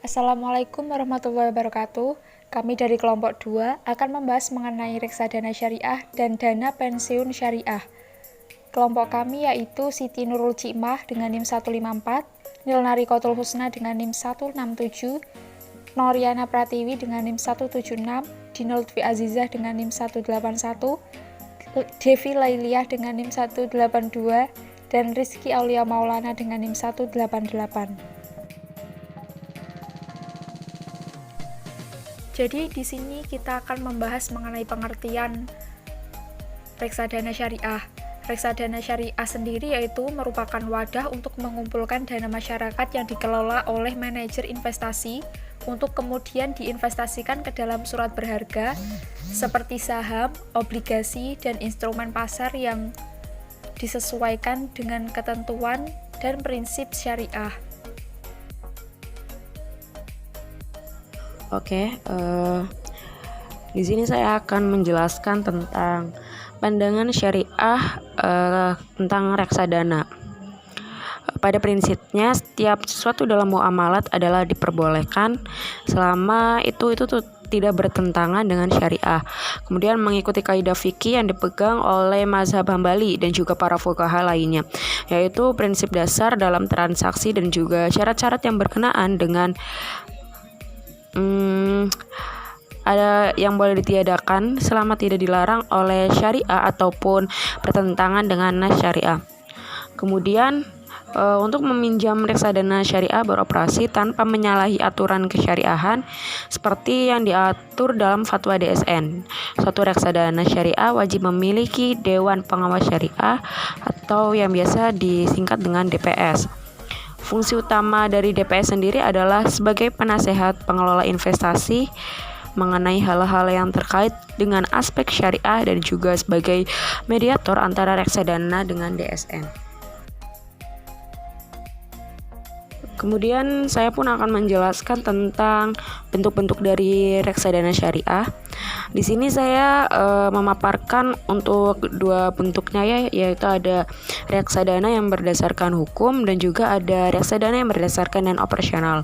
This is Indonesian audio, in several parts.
Assalamualaikum warahmatullahi wabarakatuh. Kami dari kelompok 2 akan membahas mengenai reksadana syariah dan dana pensiun syariah. Kelompok kami yaitu Siti Nurul Cikmah dengan NIM 154, Nilnari Kotul Husna dengan NIM 167, Noriana Pratiwi dengan NIM 176, Dina Lutfi Azizah dengan NIM 181, Devi Lailiah dengan NIM 182, dan Rizky Aulia Maulana dengan NIM 188. Jadi di sini kita akan membahas mengenai pengertian reksadana syariah. Reksadana syariah sendiri yaitu merupakan wadah untuk mengumpulkan dana masyarakat yang dikelola oleh manajer investasi untuk kemudian diinvestasikan ke dalam surat berharga seperti saham, obligasi, dan instrumen pasar yang disesuaikan dengan ketentuan dan prinsip syariah. Di sini saya akan menjelaskan tentang pandangan syariah tentang reksadana. Pada prinsipnya, setiap sesuatu dalam muamalat adalah diperbolehkan selama itu tidak bertentangan dengan syariah. Kemudian mengikuti kaidah fikih yang dipegang oleh mazhab Hambali dan juga para fuqaha lainnya, yaitu prinsip dasar dalam transaksi dan juga syarat-syarat yang berkenaan dengan ada yang boleh ditiadakan selama tidak dilarang oleh syariah ataupun bertentangan dengan nas syariah. Kemudian untuk meminjam reksadana syariah beroperasi tanpa menyalahi aturan kesyariahan seperti yang diatur dalam fatwa DSN. Suatu reksadana syariah wajib memiliki Dewan Pengawas Syariah atau yang biasa disingkat dengan DPS. Fungsi utama dari DPS sendiri adalah sebagai penasehat pengelola investasi mengenai hal-hal yang terkait dengan aspek syariah dan juga sebagai mediator antara reksadana dengan DSN. Kemudian saya pun akan menjelaskan tentang bentuk-bentuk dari reksadana syariah. Di sini saya memaparkan untuk dua bentuknya yaitu ada reksadana yang berdasarkan hukum dan juga ada reksadana yang berdasarkan dan operasional.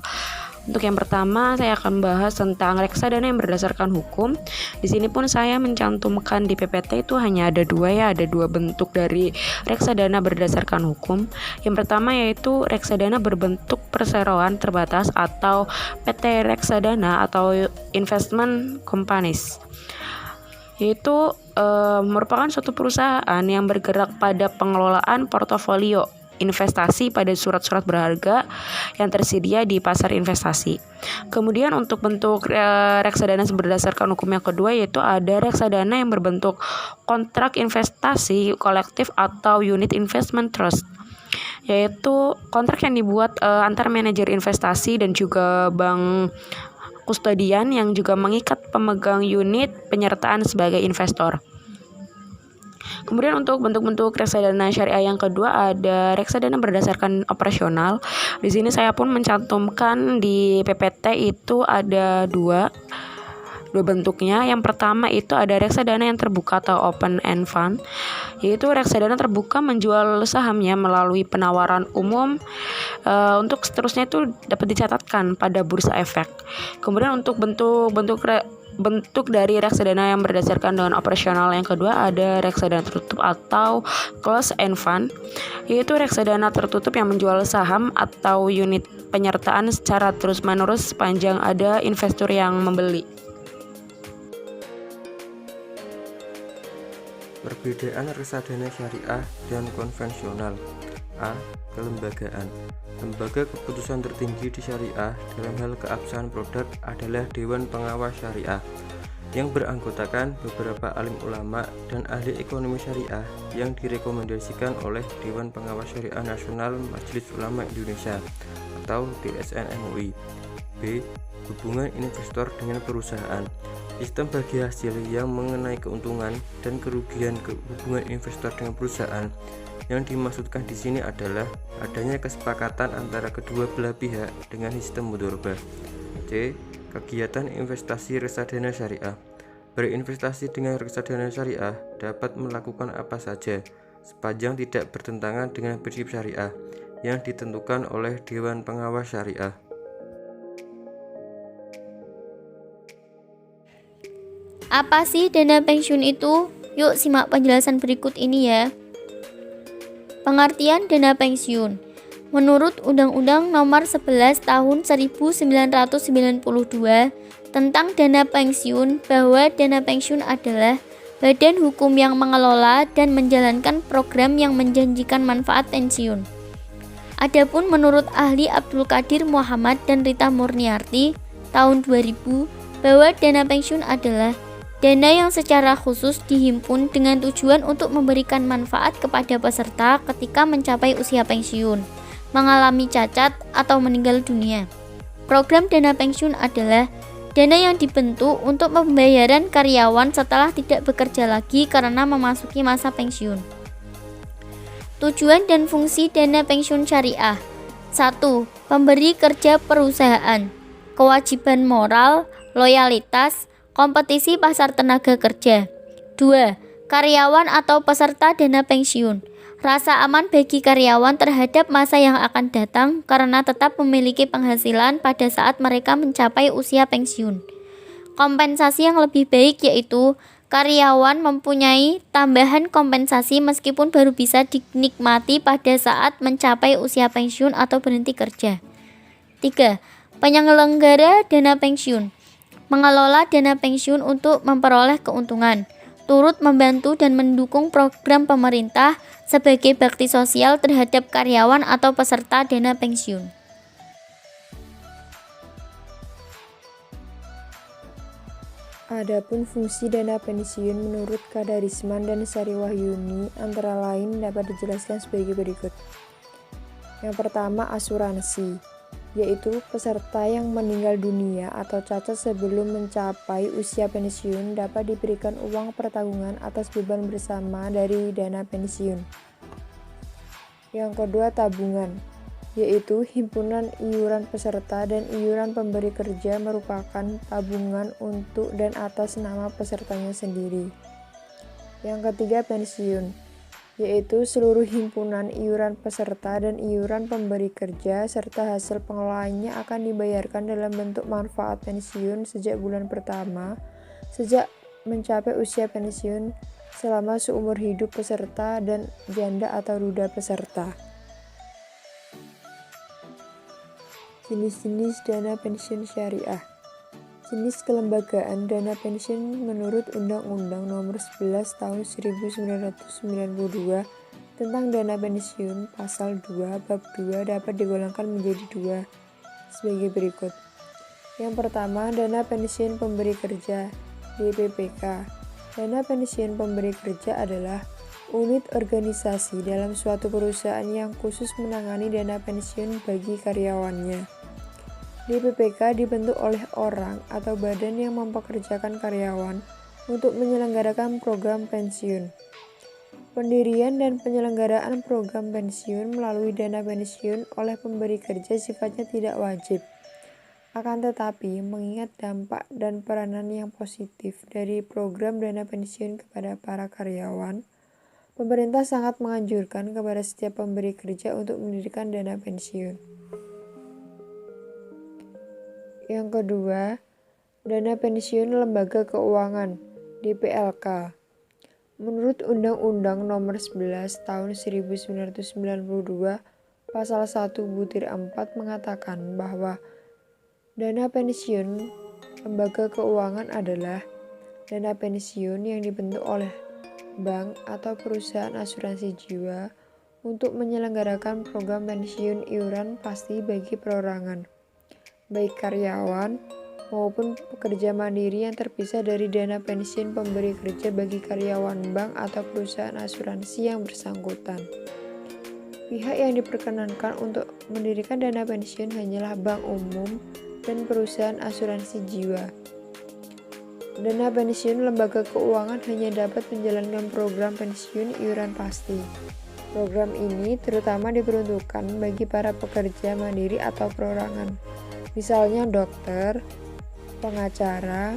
Untuk yang pertama, saya akan bahas tentang reksadana yang berdasarkan hukum. Di sini pun saya mencantumkan di PPT itu hanya ada dua bentuk dari reksadana berdasarkan hukum. Yang pertama yaitu reksadana berbentuk perseroan terbatas atau PT Reksadana atau Investment Companies. Yaitu merupakan suatu perusahaan yang bergerak pada pengelolaan portofolio investasi pada surat-surat berharga yang tersedia di pasar investasi. Kemudian untuk bentuk reksadana berdasarkan hukum yang kedua yaitu ada reksadana yang berbentuk kontrak investasi kolektif atau unit investment trust, yaitu kontrak yang dibuat antar manajer investasi dan juga bank kustodian yang juga mengikat pemegang unit penyertaan sebagai investor. Kemudian untuk bentuk-bentuk reksadana syariah yang kedua ada reksadana berdasarkan operasional. Di sini saya pun mencantumkan di PPT itu ada dua bentuknya. Yang pertama itu ada reksadana yang terbuka atau open end fund, yaitu reksadana terbuka menjual sahamnya melalui penawaran umum. Untuk seterusnya itu dapat dicatatkan pada bursa efek. Kemudian untuk bentuk dari reksadana yang berdasarkan dengan operasional yang kedua ada reksadana tertutup atau closed end fund, yaitu reksadana tertutup yang menjual saham atau unit penyertaan secara terus-menerus sepanjang ada investor yang membeli. Perbedaan reksadana syariah dan konvensional. A. Kelembagaan. Lembaga keputusan tertinggi di syariah dalam hal keabsahan produk adalah Dewan Pengawas Syariah yang beranggotakan beberapa alim ulama dan ahli ekonomi syariah yang direkomendasikan oleh Dewan Pengawas Syariah Nasional Majelis Ulama Indonesia atau DSN MUI. B. Hubungan investor dengan perusahaan. Sistem bagi hasil yang mengenai keuntungan dan kerugian hubungan investor dengan perusahaan. Yang dimaksudkan di sini adalah adanya kesepakatan antara kedua belah pihak dengan sistem mudharabah. C. Kegiatan investasi reksadana syariah. Berinvestasi dengan reksadana syariah dapat melakukan apa saja sepanjang tidak bertentangan dengan prinsip syariah yang ditentukan oleh Dewan Pengawas Syariah. Apa sih dana pensiun itu? Yuk simak penjelasan berikut ini ya. Pengertian dana pensiun. Menurut Undang-Undang Nomor 11 Tahun 1992 tentang dana pensiun, bahwa dana pensiun adalah badan hukum yang mengelola dan menjalankan program yang menjanjikan manfaat pensiun. Adapun menurut ahli Abdul Qadir Muhammad dan Rita Murniarti tahun 2000, bahwa dana pensiun adalah dana yang secara khusus dihimpun dengan tujuan untuk memberikan manfaat kepada peserta ketika mencapai usia pensiun, mengalami cacat, atau meninggal dunia. Program dana pensiun adalah dana yang dibentuk untuk pembayaran karyawan setelah tidak bekerja lagi karena memasuki masa pensiun. Tujuan dan fungsi dana pensiun syariah. 1. Pemberi kerja perusahaan. Kewajiban moral, loyalitas, kompetisi pasar tenaga kerja. 2. Karyawan atau peserta dana pensiun. Rasa aman bagi karyawan terhadap masa yang akan datang karena tetap memiliki penghasilan pada saat mereka mencapai usia pensiun. Kompensasi yang lebih baik yaitu karyawan mempunyai tambahan kompensasi meskipun baru bisa dinikmati pada saat mencapai usia pensiun atau berhenti kerja. 3. Penyelenggara dana pensiun. Mengelola dana pensiun untuk memperoleh keuntungan, turut membantu dan mendukung program pemerintah sebagai bakti sosial terhadap karyawan atau peserta dana pensiun. Adapun fungsi dana pensiun menurut Kadarisman dan Sari Wahyuni antara lain dapat dijelaskan sebagai berikut. Yang pertama, asuransi, yaitu peserta yang meninggal dunia atau cacat sebelum mencapai usia pensiun dapat diberikan uang pertanggungan atas beban bersama dari dana pensiun. Yang kedua, tabungan, yaitu himpunan iuran peserta dan iuran pemberi kerja merupakan tabungan untuk dan atas nama pesertanya sendiri. Yang ketiga, pensiun, yaitu seluruh himpunan iuran peserta dan iuran pemberi kerja serta hasil pengelolaannya akan dibayarkan dalam bentuk manfaat pensiun sejak bulan pertama sejak mencapai usia pensiun selama seumur hidup peserta dan janda atau duda peserta. Jenis-jenis dana pensiun syariah. Jenis kelembagaan dana pensiun menurut Undang-Undang Nomor 11 Tahun 1992 tentang dana pensiun pasal 2 bab 2 dapat digolongkan menjadi dua sebagai berikut. Yang pertama, dana pensiun pemberi kerja (DPPK). Dana pensiun pemberi kerja adalah unit organisasi dalam suatu perusahaan yang khusus menangani dana pensiun bagi karyawannya. DPPK dibentuk oleh orang atau badan yang mempekerjakan karyawan untuk menyelenggarakan program pensiun. Pendirian dan penyelenggaraan program pensiun melalui dana pensiun oleh pemberi kerja sifatnya tidak wajib. Akan tetapi, mengingat dampak dan peranan yang positif dari program dana pensiun kepada para karyawan, pemerintah sangat menganjurkan kepada setiap pemberi kerja untuk mendirikan dana pensiun. Yang kedua, dana pensiun lembaga keuangan (DPLK). Menurut Undang-Undang Nomor 11 Tahun 1992 Pasal 1 Butir 4 mengatakan bahwa dana pensiun lembaga keuangan adalah dana pensiun yang dibentuk oleh bank atau perusahaan asuransi jiwa untuk menyelenggarakan program pensiun iuran pasti bagi perorangan, baik karyawan maupun pekerja mandiri yang terpisah dari dana pensiun pemberi kerja bagi karyawan bank atau perusahaan asuransi yang bersangkutan. Pihak yang diperkenankan untuk mendirikan dana pensiun hanyalah bank umum dan perusahaan asuransi jiwa. Dana pensiun lembaga keuangan hanya dapat menjalankan program pensiun iuran pasti. Program ini terutama diperuntukkan bagi para pekerja mandiri atau perorangan, misalnya dokter, pengacara,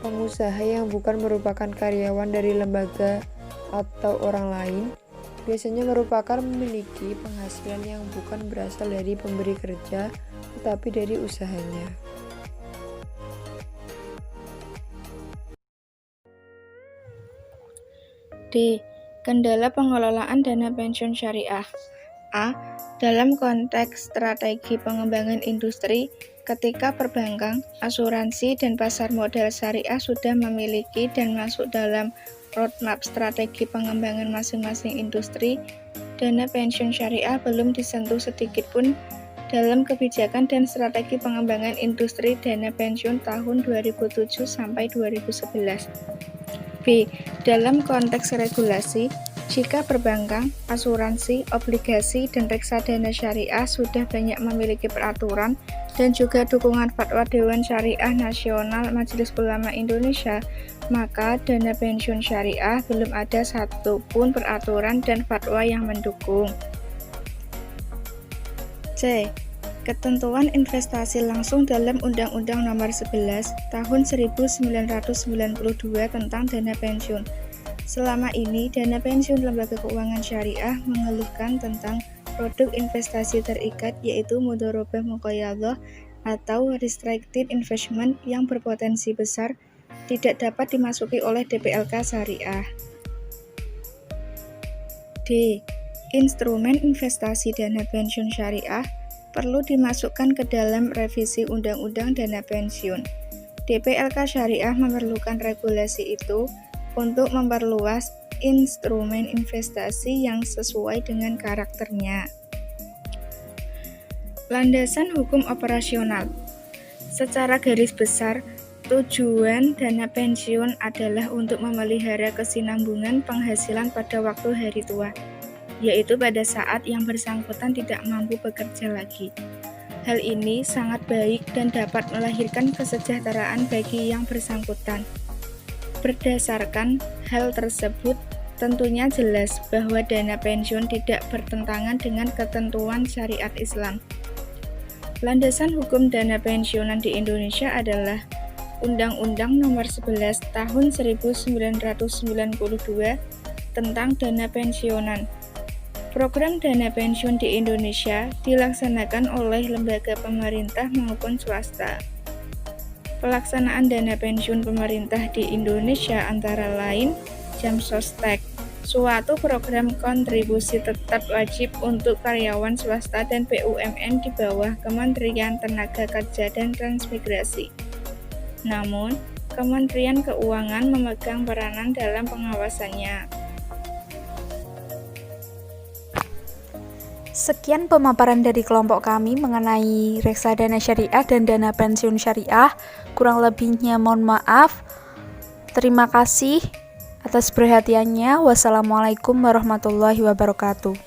pengusaha yang bukan merupakan karyawan dari lembaga atau orang lain, biasanya merupakan memiliki penghasilan yang bukan berasal dari pemberi kerja, tetapi dari usahanya. D. Kendala pengelolaan dana pensiun syariah. A. Dalam konteks strategi pengembangan industri, ketika perbankan, asuransi, dan pasar modal syariah sudah memiliki dan masuk dalam roadmap strategi pengembangan masing-masing industri, dana pensiun syariah belum disentuh sedikit pun dalam kebijakan dan strategi pengembangan industri dana pensiun tahun 2007 sampai 2011. B. Dalam konteks regulasi, jika perbankan, asuransi, obligasi, dan reksadana syariah sudah banyak memiliki peraturan dan juga dukungan fatwa Dewan Syariah Nasional Majelis Ulama Indonesia, maka dana pensiun syariah belum ada satupun peraturan dan fatwa yang mendukung. C. Ketentuan investasi langsung dalam Undang-Undang Nomor 11 Tahun 1992 tentang dana pensiun. Selama ini, dana pensiun lembaga keuangan syariah mengeluhkan tentang produk investasi terikat yaitu mudharabah muqayyadah atau restricted investment yang berpotensi besar tidak dapat dimasuki oleh DPLK syariah. D. Instrumen investasi dana pensiun syariah perlu dimasukkan ke dalam revisi Undang-Undang Dana Pensiun. DPLK Syariah memerlukan regulasi itu untuk memperluas instrumen investasi yang sesuai dengan karakternya. Landasan hukum operasional. Secara garis besar, tujuan dana pensiun adalah untuk memelihara kesinambungan penghasilan pada waktu hari tua, yaitu pada saat yang bersangkutan tidak mampu bekerja lagi. Hal ini sangat baik dan dapat melahirkan kesejahteraan bagi yang bersangkutan. Berdasarkan hal tersebut, tentunya jelas bahwa dana pensiun tidak bertentangan dengan ketentuan syariat Islam. Landasan hukum dana pensiunan di Indonesia adalah Undang-Undang Nomor 11 Tahun 1992 tentang dana pensiunan. Program dana pensiun di Indonesia dilaksanakan oleh lembaga pemerintah maupun swasta. Pelaksanaan dana pensiun pemerintah di Indonesia antara lain Jamsostek, suatu program kontribusi tetap wajib untuk karyawan swasta dan BUMN di bawah Kementerian Tenaga Kerja dan Transmigrasi. Namun, Kementerian Keuangan memegang peranan dalam pengawasannya. Sekian pemaparan dari kelompok kami mengenai reksadana syariah dan dana pensiun syariah. Kurang lebihnya mohon maaf. Terima kasih atas perhatiannya. Wassalamualaikum warahmatullahi wabarakatuh.